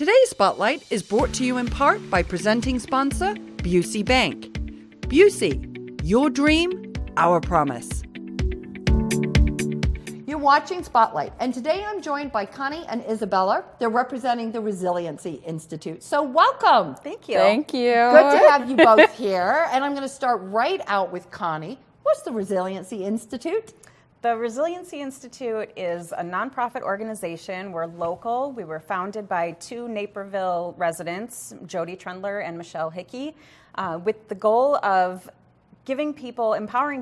Today's Spotlight is brought to you in part by presenting sponsor, Busey Bank. Busey, your dream, our promise. You're watching Spotlight, and today I'm joined by Connie and Isabella. They're representing the Resiliency Institute. So welcome. Thank you. Thank you. Good to have you both here. And I'm going to start right out with Connie. What's the Resiliency Institute? The Resiliency Institute is a nonprofit organization. We're local. We were founded by two Naperville residents, Jody Trendler and Michelle Hickey, with the goal of empowering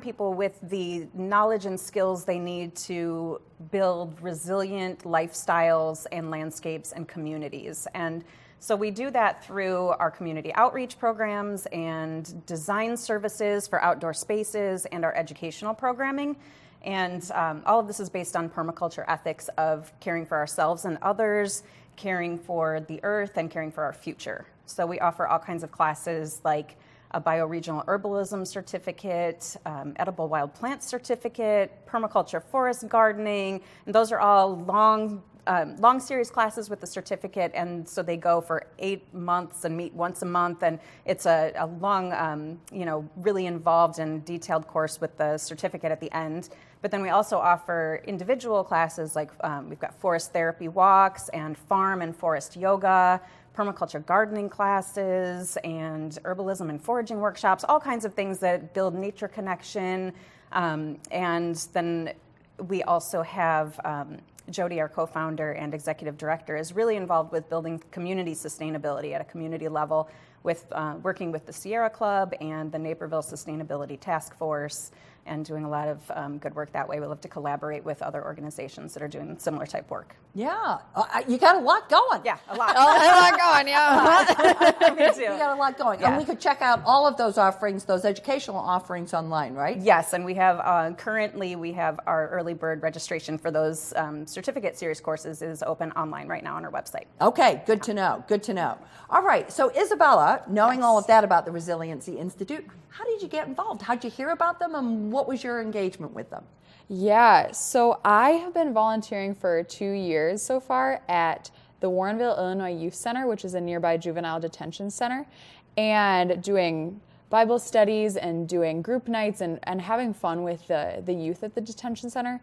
people with the knowledge and skills they need to build resilient lifestyles and landscapes and communities. And so we do that through our community outreach programs and design services for outdoor spaces and our educational programming. And all of this is based on permaculture ethics of caring for ourselves and others, caring for the earth, and caring for our future. So we offer all kinds of classes like a bioregional herbalism certificate, edible wild plant certificate, permaculture forest gardening, and those are all long series classes with the certificate, and so they go for 8 months and meet once a month, and it's a long, really involved and detailed course with the certificate at the end. But then we also offer individual classes like we've got forest therapy walks and farm and forest yoga, permaculture gardening classes, and herbalism and foraging workshops, all kinds of things that build nature connection. And then we also have Jody, our co-founder and executive director, is really involved with building community sustainability at a community level with working with the Sierra Club and the Naperville Sustainability Task Force, and doing a lot of good work that way. We love to collaborate with other organizations that are doing similar type work. Yeah, you got a lot going. Yeah, a lot. A lot going, yeah. Me too. You got a lot going. Yeah. And we could check out all of those offerings, those educational offerings online, right? Yes, and we have currently our early bird registration for those certificate series courses is open online right now on our website. Okay, good to know, good to know. All right, so Isabella, knowing all of that about the Resiliency Institute, how did you get involved? How did you hear about them, and what was your engagement with them? Yeah, so I have been volunteering for 2 years so far at the Warrenville, Illinois Youth Center, which is a nearby juvenile detention center, and doing Bible studies and doing group nights and having fun with the youth at the detention center,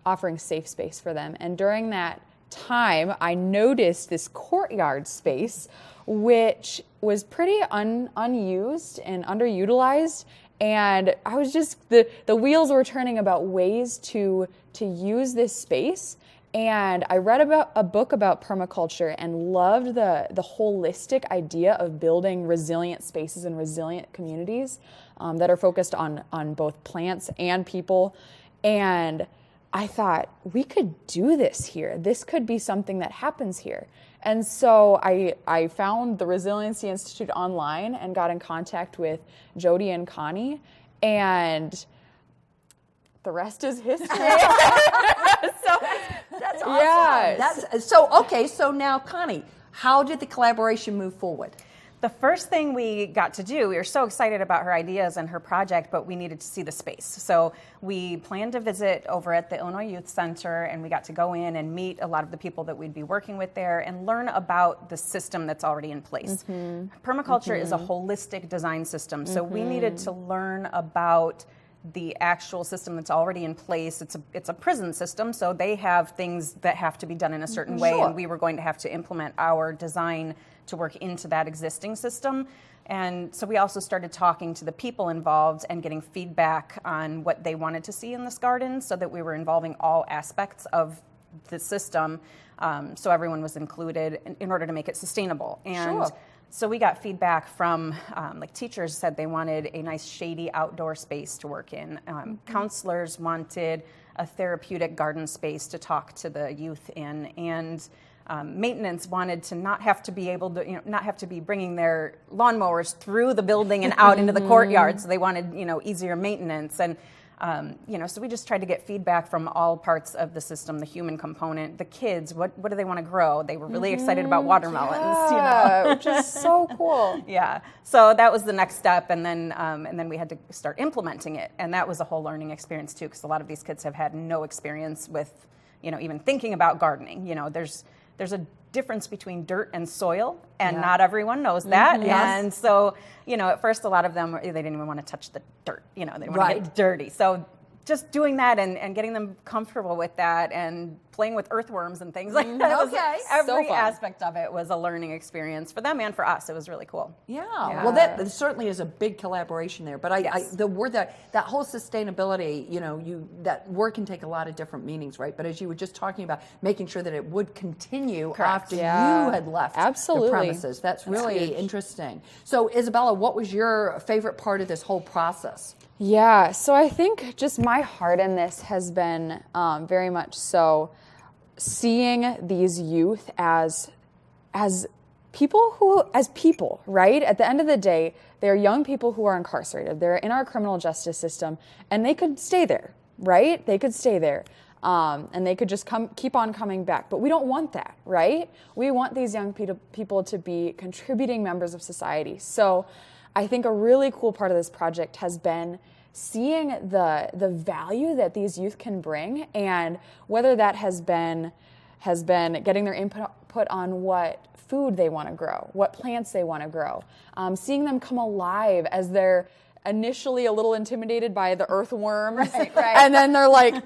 offering safe space for them. And during that time, I noticed this courtyard space, which was pretty unused and underutilized. And I was just, the wheels were turning about ways to use this space. And I read about a book about permaculture and loved the holistic idea of building resilient spaces and resilient communities that are focused on both plants and people. And I thought, we could do this here. This could be something that happens here. And so I found the Resiliency Institute online and got in contact with Jody and Connie, and the rest is history. That's awesome. Yeah. So now, Connie, how did the collaboration move forward? The first thing we got to do, we were so excited about her ideas and her project, but we needed to see the space. So we planned a visit over at the Illinois Youth Center, and we got to go in and meet a lot of the people that we'd be working with there and learn about the system that's already in place. Mm-hmm. Permaculture is a holistic design system, so we needed to learn about the actual system that's already in place. It's a prison system, so they have things that have to be done in a certain way, and we were going to have to implement our design to work into that existing system. And so we also started talking to the people involved and getting feedback on what they wanted to see in this garden, so that we were involving all aspects of the system, so everyone was included in order to make it sustainable. And so we got feedback from, like teachers said they wanted a nice shady outdoor space to work in. Counselors wanted a therapeutic garden space to talk to the youth in, and maintenance wanted to not have to be able to, not have to be bringing their lawnmowers through the building and out into the courtyard. So they wanted, easier maintenance. And so we just tried to get feedback from all parts of the system, the human component, the kids, what do they want to grow? They were really excited about watermelons, which is so cool. Yeah. So that was the next step. And then we had to start implementing it. And that was a whole learning experience too, because a lot of these kids have had no experience with, even thinking about gardening. There's a difference between dirt and soil, and not everyone knows that. And so, at first a lot of them, they didn't even want to touch the dirt, they didn't want to get dirty. So just doing that and getting them comfortable with that and playing with earthworms and things like that. Every aspect of it was a learning experience for them and for us. It was really cool. Yeah. Well, that certainly is a big collaboration there. But the word that whole sustainability, that word can take a lot of different meanings, right? But as you were just talking about, making sure that it would continue after you had left the premises. That's really interesting. So, Isabella, what was your favorite part of this whole process? Yeah, so I think just my heart in this has been very much so seeing these youth as people, right? At the end of the day, they're young people who are incarcerated. They're in our criminal justice system, and they could stay there, right? They could stay there, and they could just keep on coming back. But we don't want that, right? We want these young people to be contributing members of society. So I think a really cool part of this project has been seeing the value that these youth can bring, and whether that has been getting their input on what food they want to grow, what plants they want to grow, seeing them come alive as they're initially a little intimidated by the earthworms, and then they're like,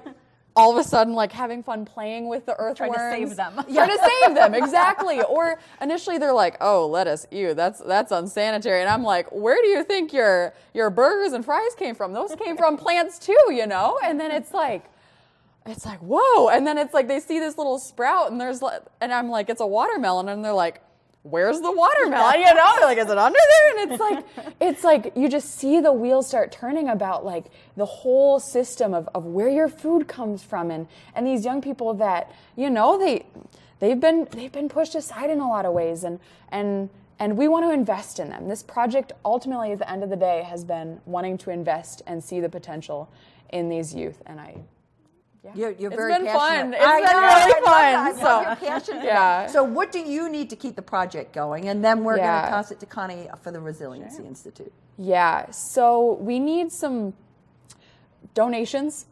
all of a sudden, like having fun playing with the earthworms. Trying to save them. Trying to save them, exactly. Or initially they're like, oh, lettuce, ew, that's unsanitary. And I'm like, where do you think your burgers and fries came from? Those came from plants too, And then it's like, whoa. And then it's like they see this little sprout and I'm like, it's a watermelon. And they're like, where's the watermelon? They're like, is it under there? And it's like you just see the wheels start turning about like the whole system of where your food comes from, and these young people that they've been pushed aside in a lot of ways, and we want to invest in them. This project ultimately at the end of the day has been wanting to invest and see the potential in these youth, and You're very been passionate. fun. It's been really fun. I love your passion. Yeah. So what do you need to keep the project going? And then we're going to toss it to Connie for the Resiliency Institute. Yeah. So we need some donations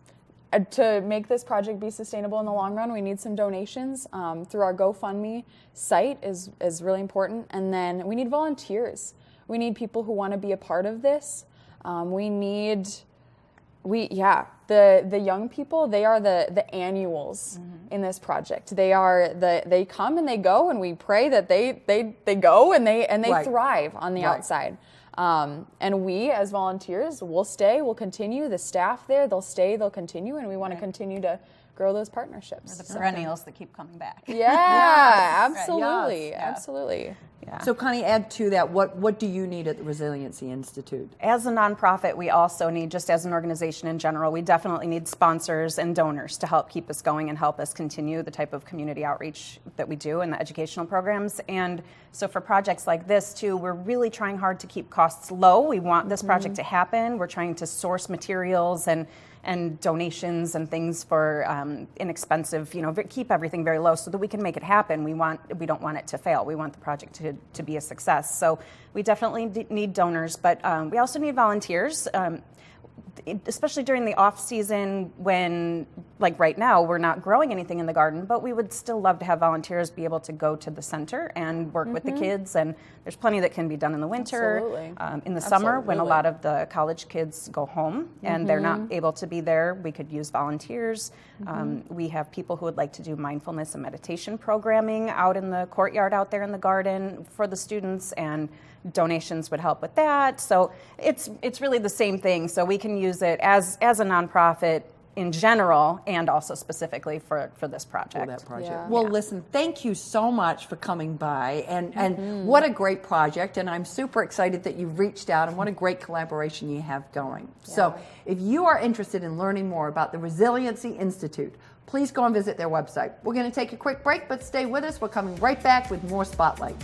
to make this project be sustainable in the long run. We need some donations through our GoFundMe site is really important. And then we need volunteers. We need people who want to be a part of this. The young people, they are the annuals in this project. They come and they go, and we pray that they go and they thrive on the outside. And we as volunteers will stay, we'll continue. The staff there, they'll stay, they'll continue, and we want to continue to grow those partnerships. We're the perennials that keep coming back. Yeah, absolutely. Yes. Absolutely. Yeah. So Connie, add to that, what do you need at the Resiliency Institute? As a nonprofit, we also need, just as an organization in general, we definitely need sponsors and donors to help keep us going and help us continue the type of community outreach that we do in the educational programs. And so for projects like this too, we're really trying hard to keep costs low. We want this project to happen. We're trying to source materials and donations and things for inexpensive, keep everything very low so that we can make it happen. We don't want it to fail. We want the project to be a success. So we definitely need donors, but we also need volunteers, especially during the off season when, like right now, we're not growing anything in the garden, but we would still love to have volunteers be able to go to the center and work with the kids. And there's plenty that can be done in the winter, in the summer when a lot of the college kids go home and they're not able to be there. We could use volunteers. We have people who would like to do mindfulness and meditation programming out in the courtyard out there in the garden for the students, and donations would help with that. So it's really the same thing. So we can use it as a nonprofit in general and also specifically for this project. For that project. Yeah. Well, listen, thank you so much for coming by, and what a great project, and I'm super excited that you've reached out, and what a great collaboration you have going. Yeah. So if you are interested in learning more about the Resiliency Institute, please go and visit their website. We're going to take a quick break, but stay with us. We're coming right back with more Spotlight.